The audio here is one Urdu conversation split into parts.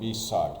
20-60,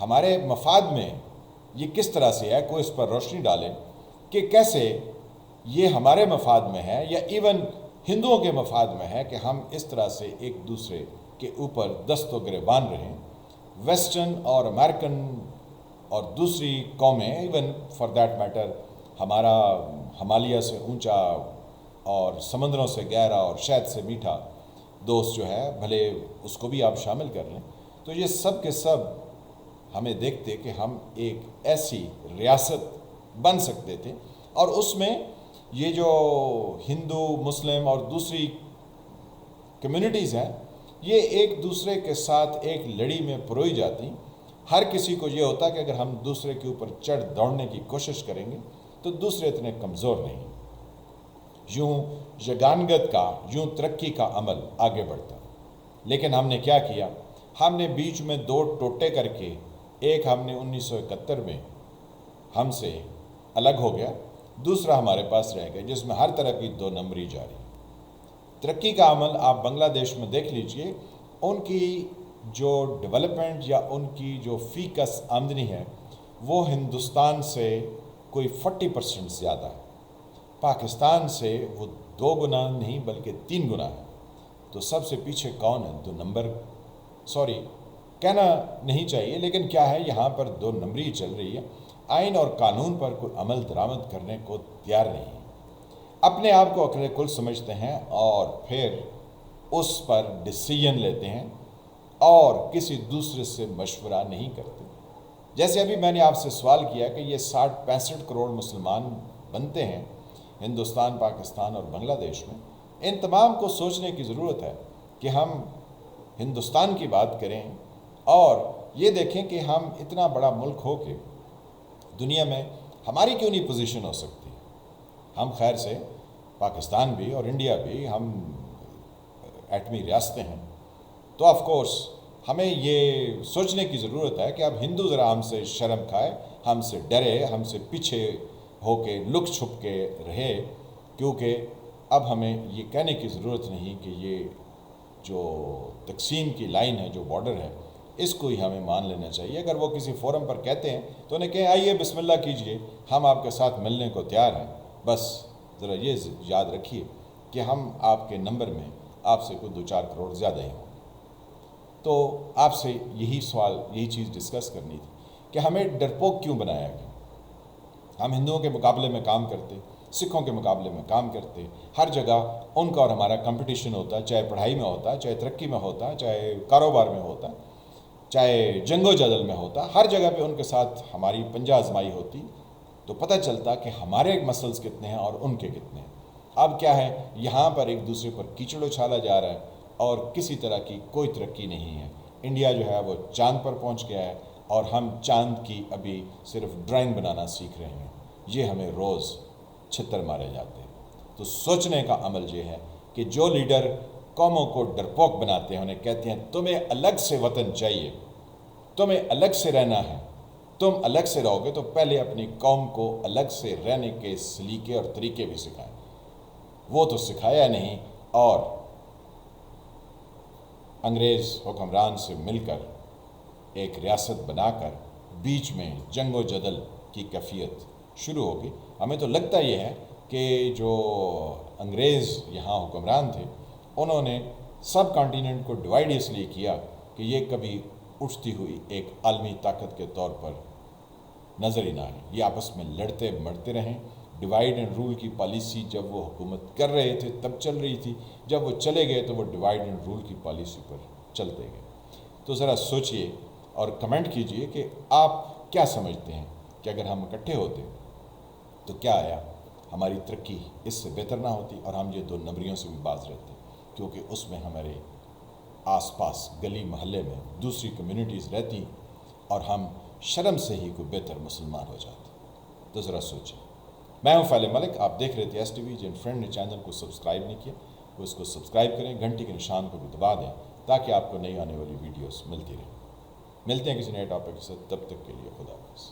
ہمارے مفاد میں یہ کس طرح سے ہے، کوئی اس پر روشنی ڈالے کہ کیسے یہ ہمارے مفاد میں ہے یا ایون ہندوؤں کے مفاد میں ہے کہ ہم اس طرح سے ایک دوسرے کے اوپر دست و گریبان رہیں. ویسٹرن اور امریکن اور دوسری قومیں، ایون فار دیٹ میٹر ہمارا ہمالیہ سے اونچا اور سمندروں سے گہرا اور شہد سے میٹھا دوست جو ہے، بھلے اس کو بھی آپ شامل کر لیں، تو یہ سب کے سب ہمیں دیکھتے کہ ہم ایک ایسی ریاست بن سکتے تھے، اور اس میں یہ جو ہندو، مسلم اور دوسری کمیونٹیز ہیں، یہ ایک دوسرے کے ساتھ ایک لڑی میں پروئی جاتی. ہر کسی کو یہ ہوتا کہ اگر ہم دوسرے کے اوپر چڑھ دوڑنے کی کوشش کریں گے تو دوسرے اتنے کمزور نہیں. یوں یگانگت کا، یوں ترقی کا عمل آگے بڑھتا. لیکن ہم نے کیا کیا؟ ہم نے بیچ میں دو ٹوٹے کر کے، ایک ہم نے 1971 میں ہم سے الگ ہو گیا، دوسرا ہمارے پاس رہ گیا، جس میں ہر طرح کی دو نمبری جاری. ترقی کا عمل آپ بنگلہ دیش میں دیکھ لیجئے، ان کی جو ڈیولپمنٹ یا ان کی جو فی کس آمدنی ہے وہ ہندوستان سے کوئی 40% زیادہ ہے. پاکستان سے وہ 2 گنا نہیں بلکہ 3 گنا ہے. تو سب سے پیچھے کون ہے؟ 2 نمبر. سوری کہنا نہیں چاہیے، لیکن کیا ہے، یہاں پر 2 نمبری چل رہی ہے. آئین اور قانون پر کوئی عمل درآمد کرنے کو تیار نہیں ہے. اپنے آپ کو عقل کل سمجھتے ہیں اور پھر اس پر ڈیسیژن لیتے ہیں اور کسی دوسرے سے مشورہ نہیں کرتے. جیسے ابھی میں نے آپ سے سوال کیا کہ یہ 65 کروڑ مسلمان بنتے ہیں ہندوستان، پاکستان اور بنگلہ دیش میں. ان تمام کو سوچنے کی ضرورت ہے کہ ہم ہندوستان کی بات کریں اور یہ دیکھیں کہ ہم اتنا بڑا ملک ہو کے دنیا میں ہماری کیوں نہیں پوزیشن ہو سکتی. ہم خیر سے پاکستان بھی اور انڈیا بھی ہم ایٹمی ریاستیں ہیں، تو آف کورس ہمیں یہ سوچنے کی ضرورت ہے کہ اب ہندو ذرا ہم سے شرم کھائے، ہم سے ڈرے، ہم سے پیچھے ہو کے لک چھپ کے رہے، کیونکہ اب ہمیں یہ کہنے کی ضرورت نہیں کہ یہ جو تقسیم کی لائن ہے، جو بارڈر ہے، اس کو ہی ہمیں مان لینا چاہیے. اگر وہ کسی فورم پر کہتے ہیں تو انہیں کہیں آئیے بسم اللہ کیجئے، ہم آپ کے ساتھ ملنے کو تیار ہیں. بس ذرا یہ یاد رکھیے کہ ہم آپ کے نمبر میں آپ سے کوئی 2-4 کروڑ زیادہ ہی ہوں. تو آپ سے یہی سوال، یہی چیز ڈسکس کرنی تھی کہ ہمیں ڈرپوک کیوں بنایا گیا. ہم ہندوؤں کے مقابلے میں کام کرتے، سکھوں کے مقابلے میں کام کرتے، ہر جگہ ان کا اور ہمارا کمپٹیشن ہوتا، چاہے پڑھائی میں ہوتا، چاہے ترقی میں ہوتا، چاہے کاروبار میں ہوتا، چاہے جنگ و جدل میں ہوتا، ہر جگہ پہ ان کے ساتھ ہماری پنجہ آزمائی ہوتی. تو پتہ چلتا کہ ہمارے مسلز کتنے ہیں اور ان کے کتنے ہیں. اب کیا ہے، یہاں پر ایک دوسرے پر کیچڑ اچھالا جا رہا ہے اور کسی طرح کی کوئی ترقی نہیں ہے. انڈیا جو ہے وہ چاند پر پہنچ گیا ہے اور ہم چاند کی ابھی صرف ڈرائنگ بنانا سیکھ رہے ہیں. یہ ہمیں روز چھتر مارے جاتے ہیں. تو سوچنے کا عمل یہ ہے کہ جو لیڈر قوموں کو ڈرپوک بناتے ہیں، انہیں کہتے ہیں تمہیں الگ سے وطن چاہیے، تمہیں الگ سے رہنا ہے، تم الگ سے رہو گے، تو پہلے اپنی قوم کو الگ سے رہنے کے سلیقے اور طریقے بھی سکھائیں. وہ تو سکھایا نہیں اور انگریز حکمران سے مل کر ایک ریاست بنا کر بیچ میں جنگ و جدل کی کیفیت شروع ہوگی. ہمیں تو لگتا یہ ہے کہ جو انگریز یہاں حکمران تھے، انہوں نے سب کانٹیننٹ کو ڈیوائیڈ اس لیے کیا کہ یہ کبھی اٹھتی ہوئی ایک عالمی طاقت کے طور پر نظر ہی نہ آئے. یہ آپس میں لڑتے مرتے رہیں. ڈیوائیڈ اینڈ رول کی پالیسی جب وہ حکومت کر رہے تھے تب چل رہی تھی، جب وہ چلے گئے تو وہ ڈیوائیڈ اینڈ رول کی پالیسی پر چلتے گئے. تو ذرا سوچئے اور کمنٹ کیجئے کہ آپ کیا سمجھتے ہیں کہ اگر ہم اکٹھے ہوتے تو کیا آیا ہماری ترقی اس سے بہتر نہ ہوتی اور ہم یہ 2 نمبریوں سے بھی باز رہتے، کیونکہ اس میں ہمارے آس پاس گلی محلے میں دوسری کمیونٹیز رہتی اور ہم شرم سے ہی کوئی بہتر مسلمان ہو جاتے. تو ذرا سوچیں. میں ہوں فیل ملک، آپ دیکھ رہے تھے ایس ٹی وی. جن فرینڈ نے چینل کو سبسکرائب نہیں کیا وہ اس کو سبسکرائب کریں، گھنٹی کے نشان کو بھی دبا دیں تاکہ آپ کو نئی آنے والی ویڈیوز ملتی رہیں. ملتے ہیں کسی نئے ٹاپک کے ساتھ، تب تک کے لیے خدا حافظ.